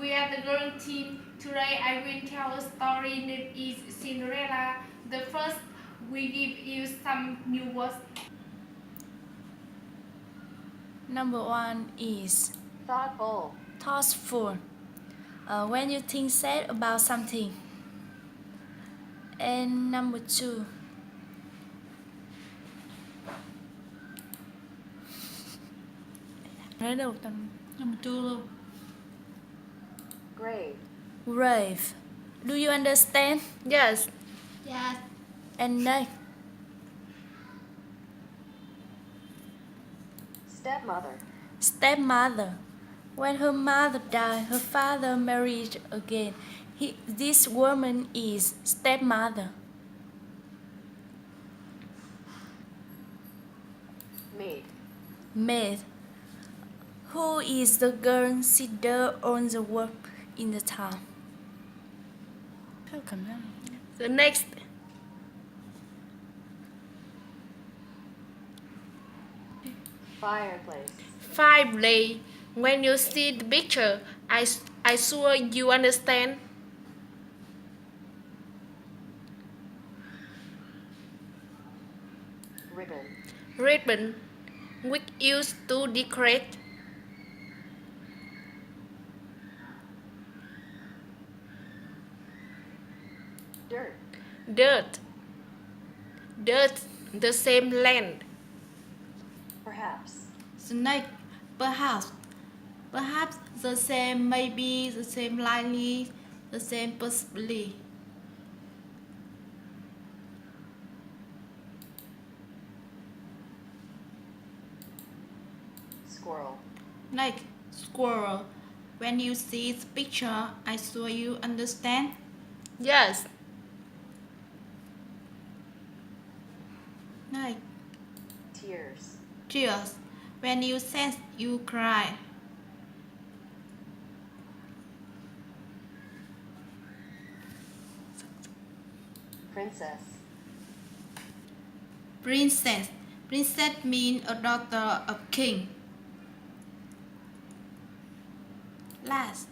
we are the girl team. Today I will tell a story named is Cinderella. The first, we give you some new words. Number one is thoughtful, thoughtful. When you think sad about something. And number two, nói đầu tầm number two luôn. grave, Grave. Do you understand? Yes. Yes. And next, stepmother, stepmother. When her mother died, her father married again. This woman is stepmother. maid, Maid. Who is the girl sit there on the work in the town? The next, fireplace, fireplace. When you see the picture, I sure you understand. ribbon, Ribbon, which used to decorate. dirt, Dirt, dirt, the same land. perhaps, Snake. Perhaps. Perhaps the same, maybe the same, likely, the same, possibly. squirrel, Like squirrel. When you see the picture, I sure you understand. Yes. Like tears, tears. When you sense, you cry. princess, Princess. Princess means a daughter of king. Last.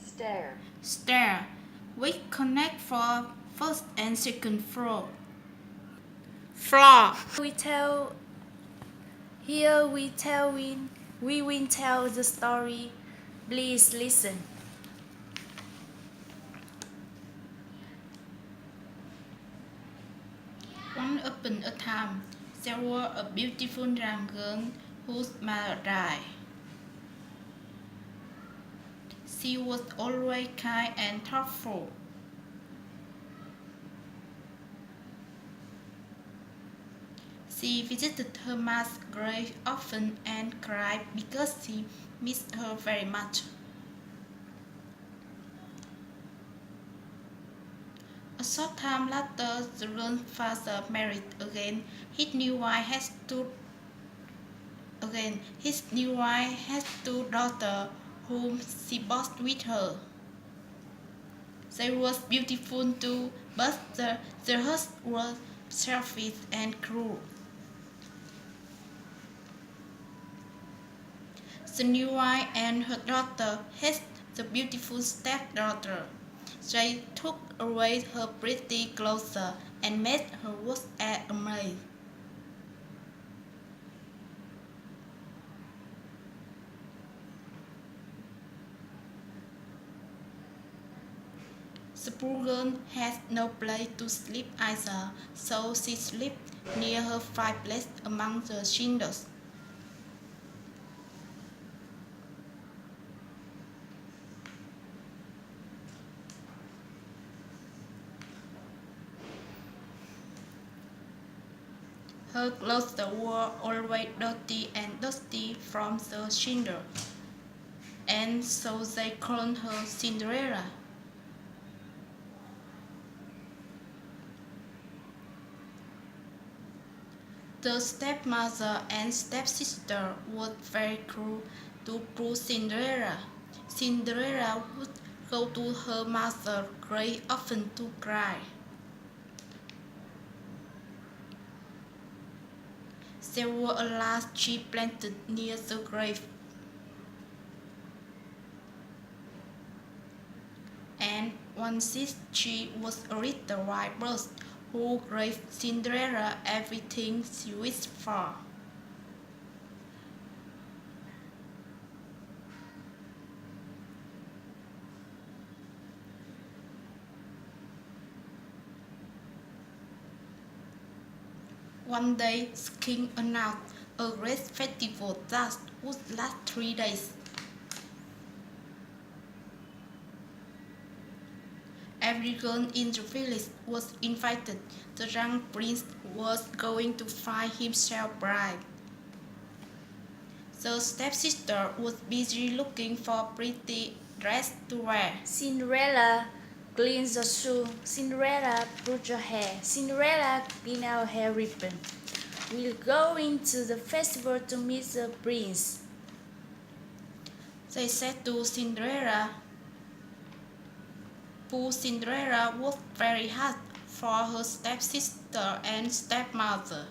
stair, Stair. We connect for first and second floor. Floor. We will tell the story. Please listen. Once upon a time, there was a beautiful young girl whose mother died. She was always kind and thoughtful. She visited her mother's grave often and cried because she missed her very much. A short time later, the girl's father married again. His new wife has two daughters whom she brought with her. They were beautiful too, but their husbands were selfish and cruel. The new wife and her daughter had the beautiful stepdaughter. They took away her pretty clothes and made her work as a maid. The poor girl had no place to sleep either, so she slept near her fireplace among the cinders. Her clothes were always dirty and dusty from the cinder, and so they called her Cinderella. The stepmother and stepsister were very cruel to poor Cinderella. Cinderella would go to her mother's grave often to cry. There was a large tree planted near the grave. Once she was a little white bird who gave Cinderella everything she wished for. One day, the king announced a great festival that would last 3 days. Every girl in the village was invited. The young prince was going to find himself bride. The stepsister was busy looking for a pretty dress to wear. Cinderella, clean the shoe. Cinderella, put your hair. Cinderella, clean our hair ribbon. We'll go into the festival to meet the prince. They said to Cinderella. Poor Cinderella worked very hard for her stepsister and stepmother,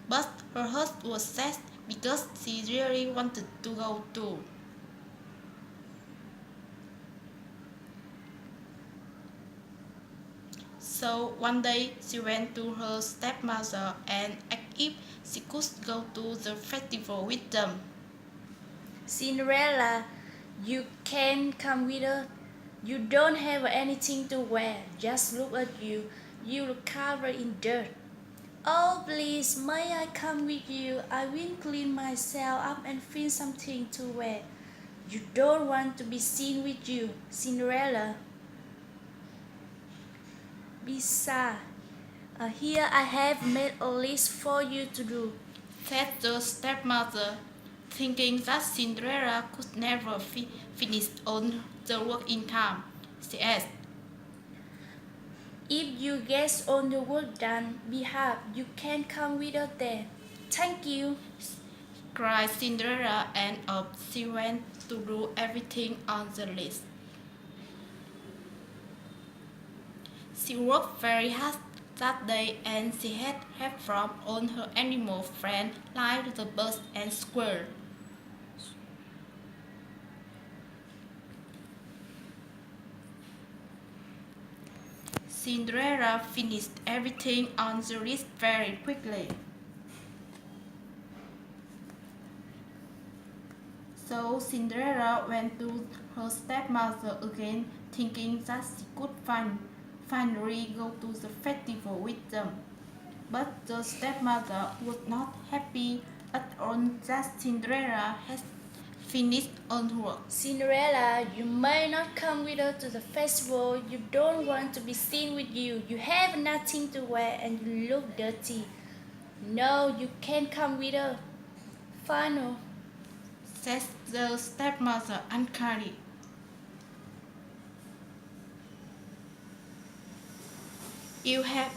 but her heart was sad because she really wanted to go too. So one day she went to her stepmother and asked if she could go to the festival with them. Cinderella, you can come with us. You don't have anything to wear. Just look at you. You look covered in dirt. Oh, please, may I come with you? I will clean myself up and find something to wear. You don't want to be seen with you, Cinderella. Besides, here I have made a list for you to do, Said the stepmother, thinking that Cinderella could never finish all the work in time. She asked, If you get all the work done, perhaps you can come with us then. Thank you. cried Cinderella, and up she went to do everything on the list. She worked very hard that day, and she had help from all her animal friends like the birds and squirrels. Cinderella finished everything on the list very quickly. So Cinderella went to her stepmother again, thinking that she could finally go to the festival with them. But the stepmother was not happy at all that Cinderella had finished all her work. Cinderella, you may not come with us to the festival. You don't want to be seen with you. You have nothing to wear and you look dirty. No, you can't come with us. Final. Said the stepmother unkindly. You have.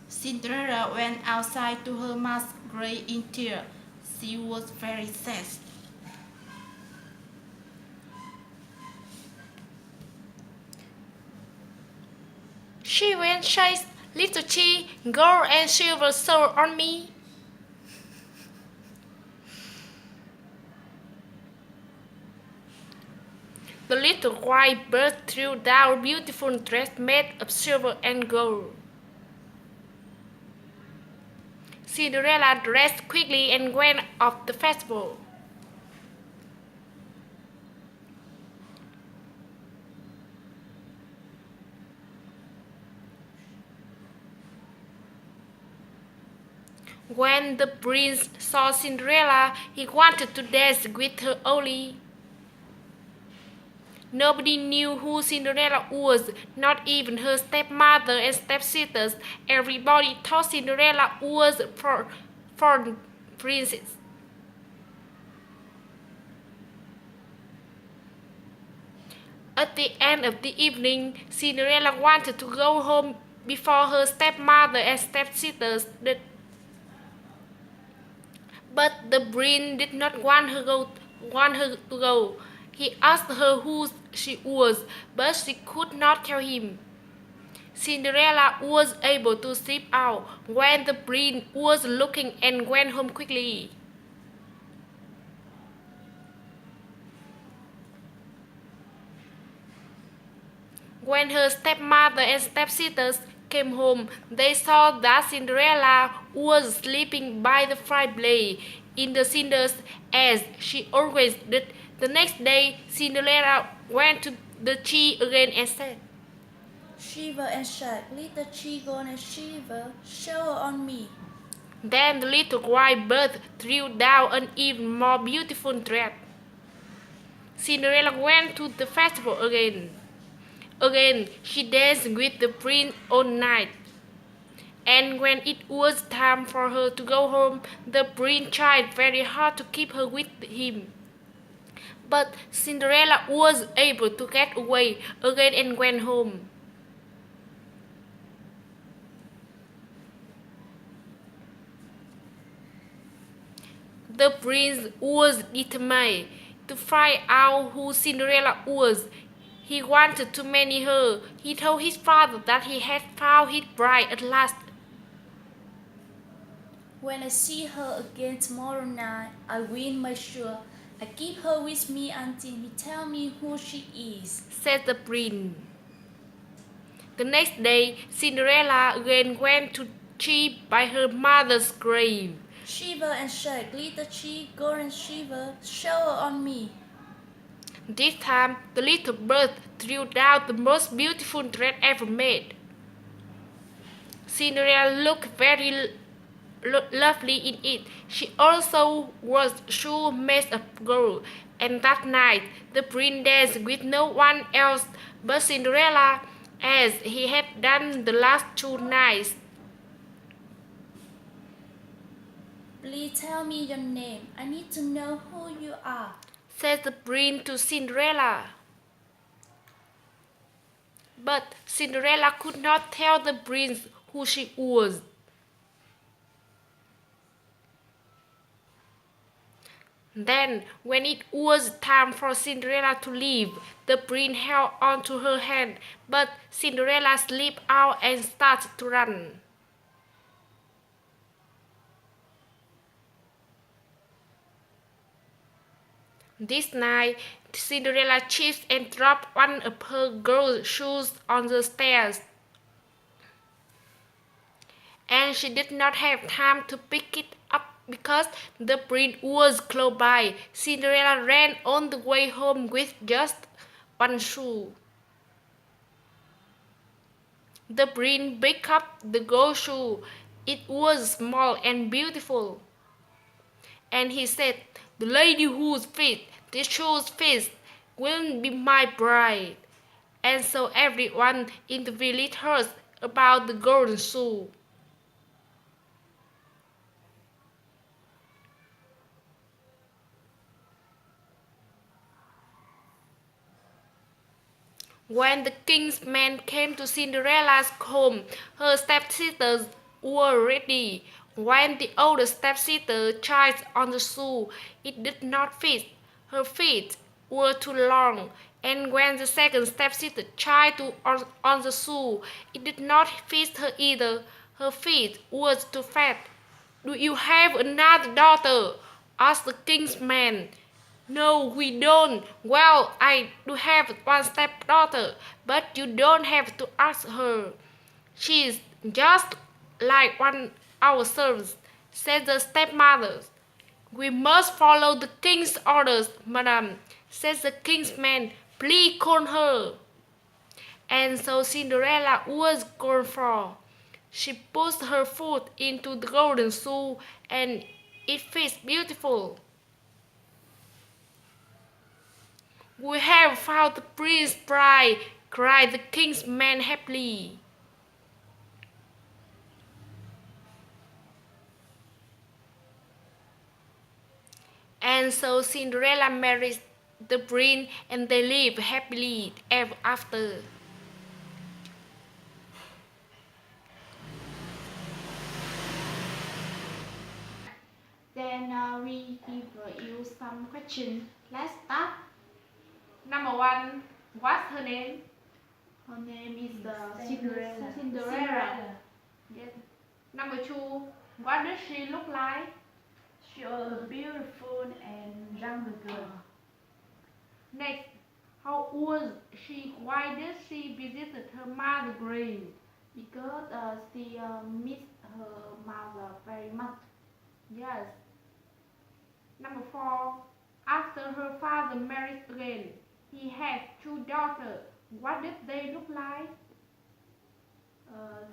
Cinderella went outside to her mother's grave in tears. She was very sad. She went chase little chi, gold and silver sword on me. The little white bird threw down a beautiful dress made of silver and gold. Cinderella dressed quickly and went off the festival. When the prince saw Cinderella, he wanted to dance with her only. Nobody knew who Cinderella was, not even her stepmother and stepsisters. Everybody thought Cinderella was a foreign princess. At the end of the evening, Cinderella wanted to go home before her stepmother and stepsisters did. But the prince did not want her to go. He asked her who she was, but she could not tell him. Cinderella was able to slip out when the prince was looking and went home quickly. When her stepmother and stepsisters came home, they saw that Cinderella was sleeping by the fireplace in the cinders as she always did. The next day, Cinderella went to the tree again and said, Shiver and shake, little tree golden shiver, shower on me. Then the little white bird threw down an even more beautiful dress. Cinderella went to the festival again. Again, she danced with the prince all night. And when it was time for her to go home, the prince tried very hard to keep her with him. But Cinderella was able to get away again and went home. The prince was determined to find out who Cinderella was. He wanted to marry her. He told his father that he had found his bride at last. When I see her again tomorrow night, I will make sure I keep her with me until he tells me who she is, said the prince. The next day, Cinderella again went to tree by her mother's grave. Shiver and shake, little tree golden shiver, shower on me. This time, the little bird threw down the most beautiful dress ever made. Cinderella looked very lovely in it. She also was sure made of gold, and that night the prince danced with no one else but Cinderella, as he had done the last 2 nights. Please tell me your name. I need to know who you are, said the prince to Cinderella. But Cinderella could not tell the prince who she was. Then, when it was time for Cinderella to leave, the prince held on to her hand, but Cinderella slipped out and started to run. This night, Cinderella tripped and dropped one of her girl's shoes on the stairs, and she did not have time to pick it up because the prince was close by. Cinderella ran on the way home with just one shoe. The prince picked up the gold shoe. It was small and beautiful, and he said, "The lady whose feet this shoes fit will be my bride." And so everyone in the village heard about the golden shoe. When the king's men came to Cinderella's home, her stepsisters were ready. When the older stepsister tried on the shoe, it did not fit. Her feet were too long. And when the second stepsister tried on the shoe, it did not fit her either. Her feet were too fat. "Do you have another daughter?" asked the king's man. "No, we don't." "Well, I do have one stepdaughter, but you don't have to ask her. She's just like one ourselves," said the stepmother. "We must follow the king's orders, madam," said the king's man. "Please call her." And so Cinderella was called for. She pushed her foot into the golden shoe, and it fits beautiful. "We have found the prince's bride," cried the king's man happily. And so Cinderella married the prince, and they lived happily ever after. Then we give you some questions. Let's start. Number 1. What's her name? Her name is Cinderella. Yes. Number 2. What does she look like? She was a beautiful and young girl. Next. How was she? Why did she visit her mother grave? Because she missed her mother very much. Yes. Number 4. After her father married again, he had 2 daughters. What did they look like?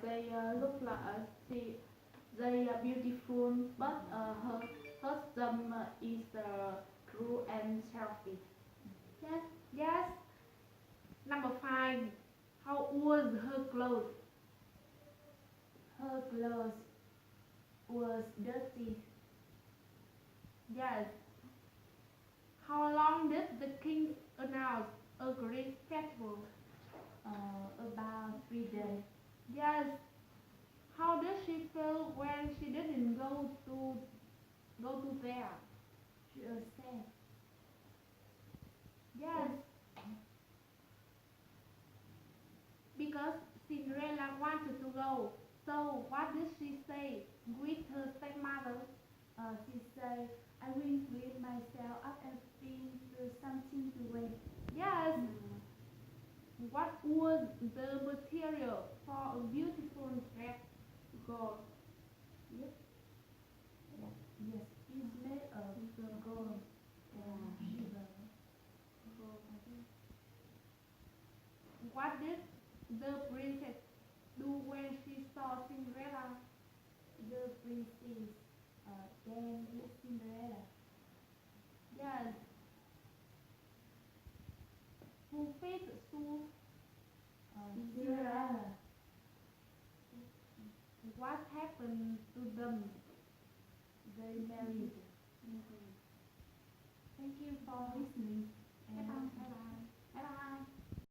They look like they are beautiful, but her husband is cruel and selfish. Yes. Yes. Number 5. How was her clothes? Her clothes was dirty. Yes. How long did the king announce a great festival? About 3 days. Yes. How did she feel when she didn't go to there? She was sad. Yes. Because Cinderella wanted to go. So what did she say with her stepmother? She said, I will clean myself up and bring something to wear. Yes. What was the material for a beautiful dress? Gold. Yes, it's made of gold and silver. What did the princess do when she saw Cinderella? The princess danced with Cinderella. Yes. Who fed Sue? Cinderella. What happened to them? They married. Thank you for listening.